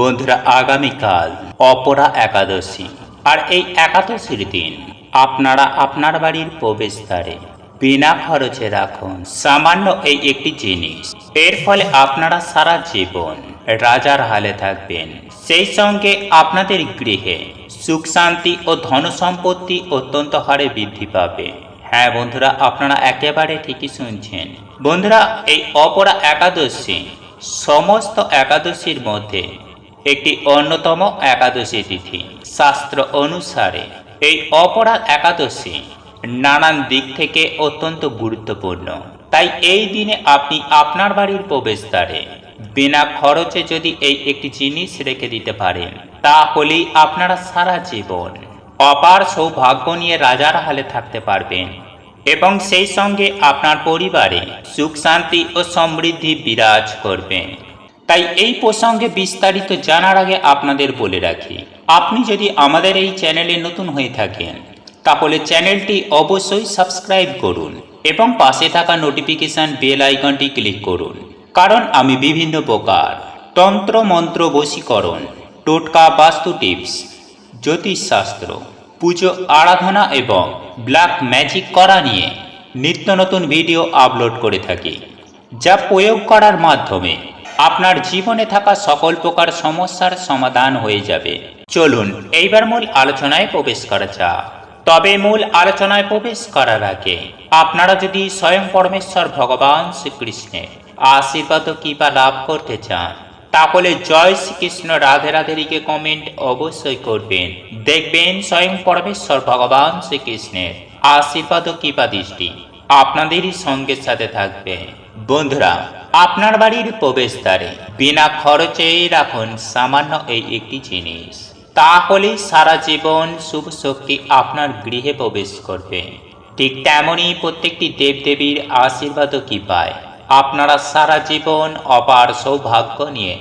বন্ধুরা, আগামীকাল অপরা একাদশী। আর এই একাদশীর দিন আপনারা আপনার বাড়ির প্রবেশদ্বারে বিনা খরচে রাখুন সামান্য এই একটি জিনিস। এর ফলে আপনারা সারা জীবন রাজার হালে থাকবেন। সেই সঙ্গে আপনাদের গৃহে সুখ শান্তি ও ধন সম্পত্তি অত্যন্ত হারে বৃদ্ধি পাবে। হ্যাঁ বন্ধুরা, আপনারা একেবারে ঠিকই শুনছেন। বন্ধুরা, এই অপরা একাদশী সমস্ত একাদশীর মধ্যে একটি অন্যতম একাদশী তিথি। শাস্ত্র অনুসারে এই অপরা একাদশী নানান দিক থেকে অত্যন্ত গুরুত্বপূর্ণ। তাই এই দিনে আপনি আপনার বাড়ির প্রবেশদ্বারে বিনা খরচে যদি এই একটি জিনিস রেখে দিতে পারেন, তাহলেই আপনারা সারা জীবন অপার সৌভাগ্য নিয়ে রাজার হালে থাকতে পারবেন এবং সেই সঙ্গে আপনার পরিবারে সুখ শান্তি ও সমৃদ্ধি বিরাজ করবে। তাই এই প্রসঙ্গে বিস্তারিত জানার আগে আপনাদের বলে রাখি, আপনি যদি আমাদের এই চ্যানেলে নতুন হয়ে থাকেন তাহলে চ্যানেলটি অবশ্যই সাবস্ক্রাইব করুন এবং পাশে থাকা নোটিফিকেশন বেল আইকনটি ক্লিক করুন। কারণ আমি বিভিন্ন প্রকার তন্ত্র মন্ত্র বশীকরণ, টোটকা, বাস্তু টিপস, জ্যোতিষশাস্ত্র, পুজো আরাধনা এবং ব্ল্যাক ম্যাজিক করা নিয়ে নিত্য নতুন ভিডিও আপলোড করে থাকি, যা প্রয়োগ করার মাধ্যমে আপনার জীবনে থাকা সকল প্রকার সমস্যার সমাধান হয়ে যাবে। চলুন এইবার মূল আলোচনায় প্রবেশ করা যাক। তবে মূল আলোচনায় প্রবেশ করার আগে আপনারা যদি স্বয়ং পরমেশ্বর ভগবান শ্রীকৃষ্ণের আশীর্বাদ ও কৃপা লাভ করতে চান, তাহলে জয় শ্রীকৃষ্ণ রাধে রাধে লিখে কমেন্ট অবশ্যই করবেন। দেখবেন স্বয়ং পরমেশ্বর ভগবান শ্রীকৃষ্ণের আশীর্বাদ ও কৃপা দৃষ্টি আপনাদেরই সঙ্গের সাথে থাকবে। বন্ধুরা, আপনার বাড়ির প্রবেশদ্বারে বিনা খরচে রাখুন সামান্য এই একটি জিনিস, তাহলে সারা জীবন শুভ শক্তি আপনার গৃহে প্রবেশ করবে। ঠিক তেমনই প্রত্যেকটি দেবদেবীর আশীর্বাদ ও কৃপায় আপনারা সারা জীবন অপার সৌভাগ্য নিয়ে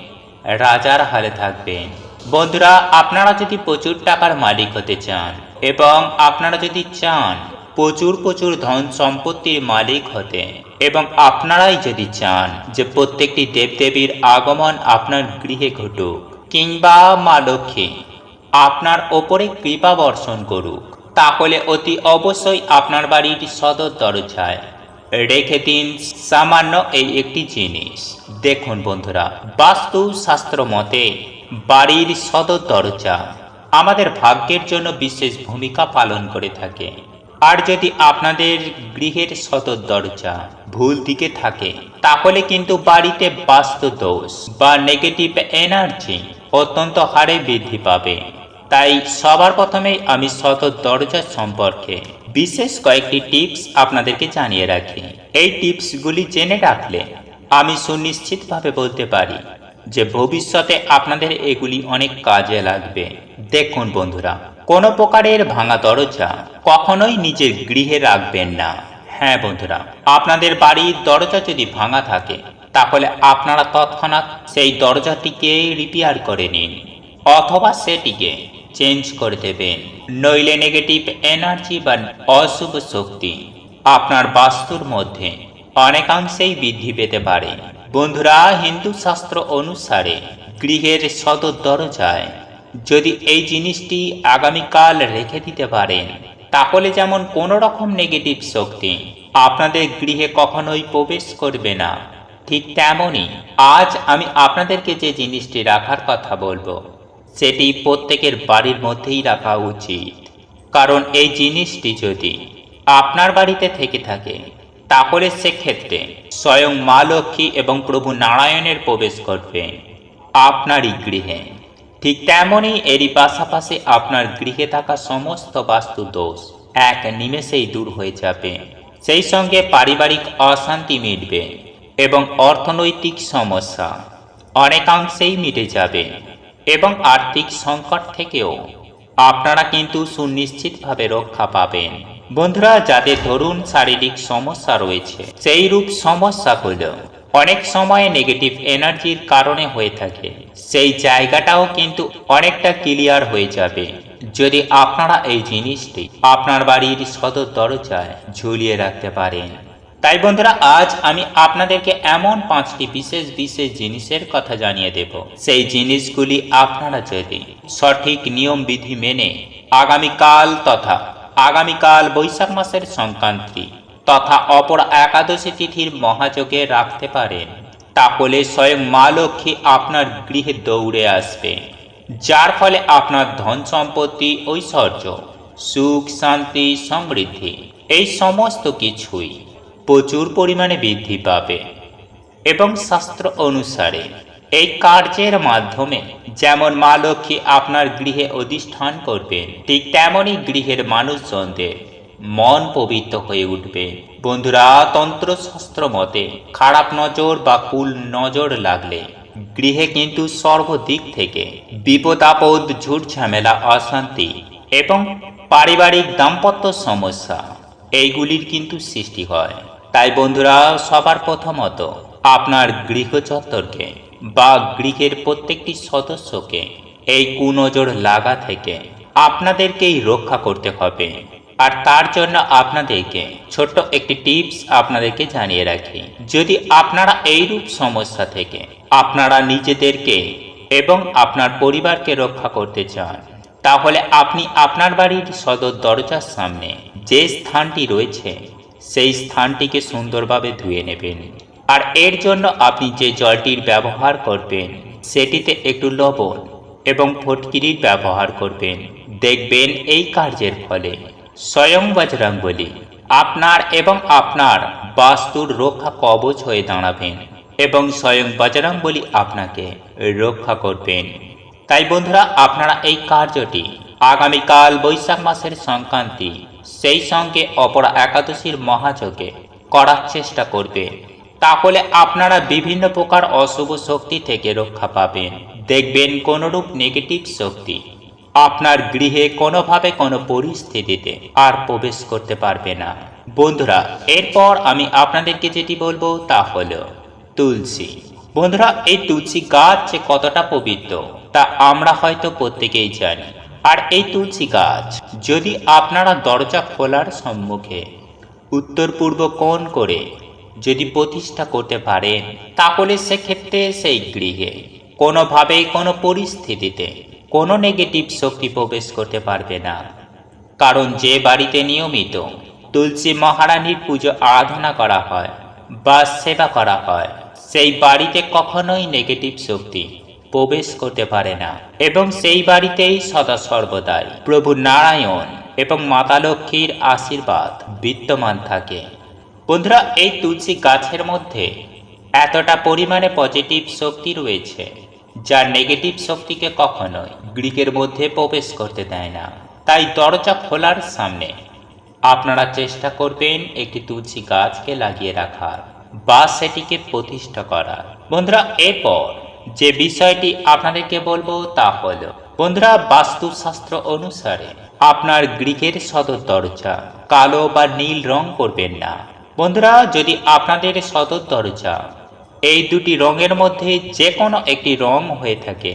রাজার হালে থাকবেন। বন্ধুরা, আপনারা যদি প্রচুর টাকার মালিক হতে চান এবং আপনারা যদি চান প্রচুর ধন সম্পত্তির মালিক হতে, এবং আপনারাই যদি চান যে প্রত্যেকটি দেবদেবীর আগমন আপনার গৃহে ঘটুক কিংবা মা লক্ষ্মী আপনার ওপরে কৃপা বর্ষণ করুক, তাহলে অতি অবশ্যই আপনার বাড়ির সদর দরজায় রেখে দিন সামান্য এই একটি জিনিস। দেখুন বন্ধুরা, বাস্তু শাস্ত্র মতে বাড়ির সদর দরজা আমাদের ভাগ্যের জন্য বিশেষ ভূমিকা পালন করে থাকে। আর যদি আপনাদের গৃহের সদর দরজা ভুল দিকে থাকে, তাহলে কিন্তু বাড়িতে বাস্তু দোষ বা নেগেটিভ এনার্জি অত্যন্ত হারে বৃদ্ধি পাবে। তাই সবার প্রথমেই আমি সদর দরজা সম্পর্কে বিশেষ কয়েকটি টিপস আপনাদেরকে জানিয়ে রাখি। এই টিপসগুলি জেনে রাখলে আমি সুনিশ্চিতভাবে বলতে পারি যে ভবিষ্যতে আপনাদের এগুলি অনেক কাজে লাগবে। দেখুন বন্ধুরা, কোনো প্রকারের ভাঙা দরজা কখনোই নিজের গৃহে রাখবেন না। হ্যাঁ বন্ধুরা, আপনাদের বাড়ির দরজা যদি ভাঙা থাকে, তাহলে আপনারা তৎক্ষণাৎ সেই দরজাটিকে রিপেয়ার করে নিন অথবা সেটিকে চেঞ্জ করে দেবেন। নইলে নেগেটিভ এনার্জি বা অশুভ শক্তি আপনার বাস্তুর মধ্যে অনেকাংশেই বৃদ্ধি পেতে পারে। বন্ধুরা, হিন্দু শাস্ত্র অনুসারে গৃহের সদর দরজায় যদি এই জিনিসটি আগামীকাল রেখে দিতে পারেন, তাহলে যেমন কোনো রকম নেগেটিভ শক্তি আপনাদের গৃহে কখনোই প্রবেশ করবে না, ঠিক তেমনই আজ আমি আপনাদেরকে যে জিনিসটি রাখার কথা বলবো, সেটি প্রত্যেকের বাড়ির মধ্যেই রাখা উচিত। কারণ এই জিনিসটি যদি আপনার বাড়িতে থেকে থাকে, তাহলে সেক্ষেত্রে স্বয়ং মা লক্ষ্মী এবং প্রভু নারায়ণের প্রবেশ করবে আপনারই গৃহে। ঠিক তেমনই এরই পাশাপাশি আপনার গৃহে থাকা সমস্ত বাস্তু দোষ এক নিমেষেই দূর হয়ে যাবে। সেই সঙ্গে পারিবারিক অশান্তি মিটবে এবং অর্থনৈতিক সমস্যা অনেকাংশেই মিটে যাবে এবং আর্থিক সংকট থেকেও আপনারা কিন্তু সুনিশ্চিতভাবে রক্ষা পাবেন। বন্ধুরা, যাদের ধরুন শারীরিক সমস্যা রয়েছে, সেই রূপ সমস্যাগুলো অনেক সময় নেগেটিভ এনার্জির কারণে হয়ে থাকে, সেই জায়গাটাও কিন্তু অনেকটা ক্লিয়ার হয়ে যাবে যদি আপনারা এই জিনিসটি আপনার বাড়ির সদর দরজায় ঝুলিয়ে রাখতে পারেন। তাই বন্ধুরা আজ আমি আপনাদেরকে এমন 5টি বিশেষ বিশেষ জিনিসের কথা জানিয়ে দেব। সেই জিনিসগুলি আপনারা যদি সঠিক নিয়ম বিধি মেনে আগামীকাল বৈশাখ মাসের সংক্রান্তি তথা অপরা একাদশী তিথির মহাযোগে রাখতে পারেন, তাহলে স্বয়ং মা লক্ষ্মী আপনার গৃহে দৌড়ে আসবে, যার ফলে আপনার ধন সম্পত্তি, ঐশ্বর্য, সুখ শান্তি সমৃদ্ধি এই সমস্ত কিছুই প্রচুর পরিমাণে বৃদ্ধি পাবে। এবং শাস্ত্র অনুসারে এই কার্যের মাধ্যমে যেমন মা লক্ষ্মী আপনার গৃহে অধিষ্ঠান করবেন, ঠিক তেমনই গৃহের মানুষজনদের মন পবিত্র হয়ে উঠবে। বন্ধুরা, তন্ত্রশাস্ত্র মতে খারাপ নজর বা কুল নজর লাগলে গৃহে কিন্তু সর্বদিক থেকে বিপদ আপদ, ঝুট ঝামেলা, অশান্তি এবং পারিবারিক দাম্পত্য সমস্যা এইগুলির কিন্তু সৃষ্টি হয়। তাই বন্ধুরা, সবার প্রথমত আপনার গৃহ চত্বরকে বা গৃহের প্রত্যেকটি সদস্যকে এই কুনজর লাগা থেকে আপনাদেরকেই রক্ষা করতে হবে। আর তার জন্য আপনাদেরকে ছোট্ট একটি টিপস আপনাদেরকে জানিয়ে রাখি। যদি আপনারা এইরূপ সমস্যা থেকে আপনারা নিজেদেরকে এবং আপনার পরিবারকে রক্ষা করতে চান, তাহলে আপনি আপনার বাড়ির সদর দরজার সামনে যে স্থানটি রয়েছে সেই স্থানটিকে সুন্দরভাবে ধুয়ে নেবেন। আর এর জন্য আপনি যে জলটির ব্যবহার করবেন সেটিতে একটু লবণ এবং ফটকিরির ব্যবহার করবেন। দেখবেন এই কার্যের ফলে স্বয়ং বজরংবলী আপনার এবং আপনার বাস্তুর রক্ষা কবচ হয়ে দাঁড়াবেন এবং স্বয়ং বজরংবলী আপনাকে রক্ষা করবেন। তাই বন্ধুরা, আপনারা এই কার্যটি আগামীকাল বৈশাখ মাসের সংক্রান্তি সেই সঙ্গে অপরা একাদশীর মহাযোগে করার চেষ্টা করবেন, তাহলে আপনারা বিভিন্ন প্রকার অশুভ শক্তি থেকে রক্ষা পাবেন। দেখবেন কোনরূপ নেগেটিভ শক্তি আপনার গৃহে কোনোভাবে কোনো পরিস্থিতিতে আর প্রবেশ করতে পারবে না। বন্ধুরা, এরপর আমি আপনাদেরকে যেটি বলবো তা হলো তুলসী। বন্ধুরা, এই তুলসী গাছ যে কতটা পবিত্র তা আমরা হয়তো প্রত্যেকেই জানি। আর এই তুলসী গাছ যদি আপনারা দরজা খোলার সম্মুখে উত্তর পূর্ব কোণ করে যদি প্রতিষ্ঠা করতে পারেন, তাহলে সেক্ষেত্রে সেই গৃহে কোনোভাবেই কোনো পরিস্থিতিতে কোনো নেগেটিভ শক্তি প্রবেশ করতে পারবে না। কারণ যে বাড়িতে নিয়মিত তুলসী মহারানীর পুজো আরাধনা করা হয় বা সেবা করা হয়, সেই বাড়িতে কখনোই নেগেটিভ শক্তি প্রবেশ করতে পারে না এবং সেই বাড়িতেই সদা সর্বদাই প্রভু নারায়ণ এবং মাতা লক্ষ্মীর আশীর্বাদ বিদ্যমান থাকে। বন্ধুরা, এই তুলসী গাছের মধ্যে এতটা পরিমাণে পজিটিভ শক্তি রয়েছে যা নেগেটিভ শক্তিকে কখনোই গৃহের মধ্যে প্রবেশ করতে দেয় না। তাই দরজা খোলার সামনে আপনারা চেষ্টা করবেন একটি তুলসী গাছকে লাগিয়ে রাখার বা সেটিকে প্রতিষ্ঠা করার। বন্ধুরা, এরপর যে বিষয়টি আপনাদেরকে বলবো তা হলো, বন্ধুরা, বাস্তুশাস্ত্র অনুসারে আপনার গৃহের সদর দরজা কালো বা নীল রং করবেন না। বন্ধুরা, যদি আপনাদের সদর দরজা এই দুটি রঙের মধ্যে যে কোনো একটি রং হয়ে থাকে,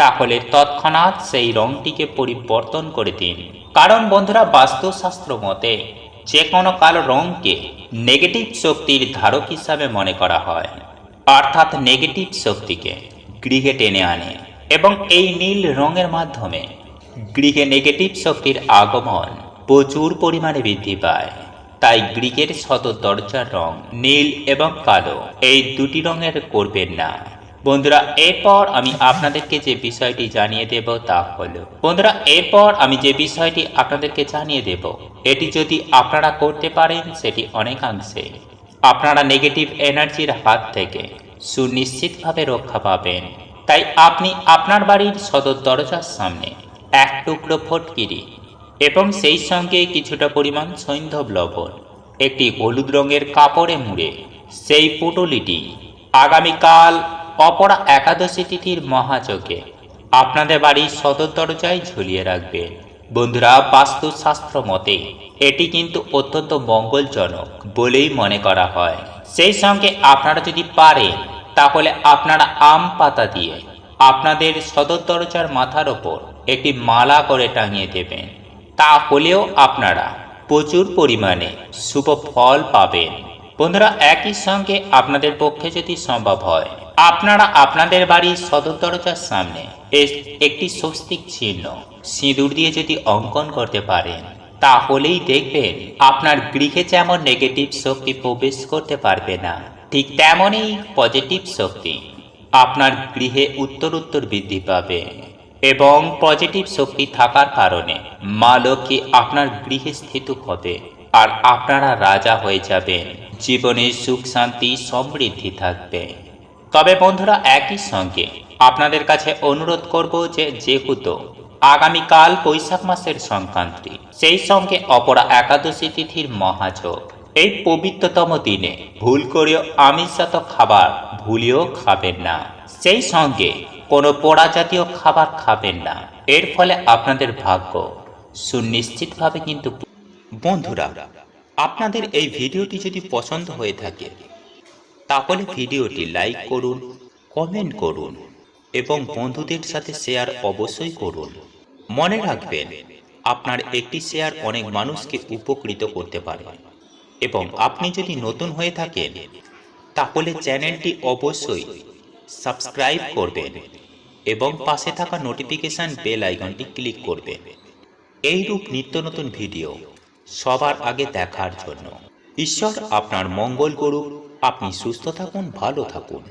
তাহলে তৎক্ষণাৎ সেই রংটিকে পরিবর্তন করে দিন। কারণ বন্ধুরা, বাস্তুশাস্ত্র মতে যে কোনো কালো রংকে নেগেটিভ শক্তির ধারক হিসাবে মনে করা হয়, অর্থাৎ নেগেটিভ শক্তিকে গৃহে টেনে আনে এবং এই নীল রঙের মাধ্যমে গৃহে নেগেটিভ শক্তির আগমন প্রচুর পরিমাণে বৃদ্ধি পায়। তাই গৃহের সদর দরজার রং নীল এবং কালো এই দুটি রঙের করবেন না। বন্ধুরা, এরপর আমি আপনাদেরকে যে বিষয়টি জানিয়ে দেব তা হলো, বন্ধুরা, এরপর আমি যে বিষয়টি আপনাদেরকে জানিয়ে দেব, এটি যদি আপনারা করতে পারেন সেটি অনেকাংশে আপনারা নেগেটিভ এনার্জির হাত থেকে সুনিশ্চিতভাবে রক্ষা পাবেন। তাই আপনি আপনার বাড়ির সদর দরজার সামনে এক টুকরো ফটকিরি এবং সেই সঙ্গে কিছুটা পরিমাণ সৈন্ধব লবণ একটি হলুদ রঙের কাপড়ে মুড়ে সেই পুটলিটি আগামীকাল অপরা একাদশী তিথির মহাযজ্ঞে আপনাদের বাড়ির সদর দরজায় ঝুলিয়ে রাখবেন। বন্ধুরা, বাস্তুশাস্ত্র মতে এটি কিন্তু অত্যন্ত মঙ্গলজনক বলেই মনে করা হয়। সেই সঙ্গে আপনারা যদি পারেন তাহলে আপনারা আম পাতা দিয়ে আপনাদের সদর দরজার মাথার ওপর একটি মালা করে টাঙিয়ে দেবেন। তাহলেও আপনারা প্রচুর পরিমাণে শুভ ফল পাবেন বন্ধুরা, একই সঙ্গে আপনাদের পক্ষে যদি সম্ভব হয়, আপনারা আপনাদের বাড়ির সদর দরজার সামনে একটি স্বস্তিক চিহ্ন সিঁদুর দিয়ে যদি অঙ্কন করতে পারেন, তাহলেই দেখবেন আপনার গৃহে যেমন নেগেটিভ শক্তি প্রবেশ করতে পারবে না, ঠিক তেমনই পজিটিভ শক্তি আপনার গৃহে উত্তর বৃদ্ধি পাবে। এবং পজিটিভ শক্তি থাকার কারণে মা লক্ষ্মী আপনার গৃহে স্থিত হবে আর আপনারা রাজা হয়ে যাবেন। জীবনে সুখ শান্তি সমৃদ্ধি থাকবে। তবে বন্ধুরা, একই সঙ্গে আপনাদের কাছে অনুরোধ করব যে যেহেতু আগামীকাল বৈশাখ মাসের সংক্রান্তি, সেই সঙ্গে অপরা একাদশী তিথির মহাযোগ, এই পবিত্রতম দিনে ভুল করেও আমিষজাত খাবার ভুলেও খাবেন না। সেই সঙ্গে কোনো পোড়া জাতীয় খাবার খাবেন না। এর ফলে আপনাদের ভাগ্য সুনিশ্চিতভাবে কিন্তু। বন্ধুরা, আপনাদের এই ভিডিওটি যদি পছন্দ হয়ে থাকে, তাহলে ভিডিওটি লাইক করুন, কমেন্ট করুন এবং বন্ধুদের সাথে শেয়ার অবশ্যই করুন। মনে রাখবেন, আপনার একটি শেয়ার অনেক মানুষকে উপকৃত করতে পারে। এবং আপনি যদি নতুন হয়ে থাকেন, তাহলে চ্যানেলটি অবশ্যই সাবস্ক্রাইব করবেন এবং পাশে থাকা নোটিফিকেশন বেল আইকনটি ক্লিক করবেন এইরূপ নিত্য নতুন ভিডিও সবার আগে দেখার জন্য। ঈশ্বর আপনার মঙ্গল করুক। আপনি সুস্থ থাকুন, ভালো থাকুন।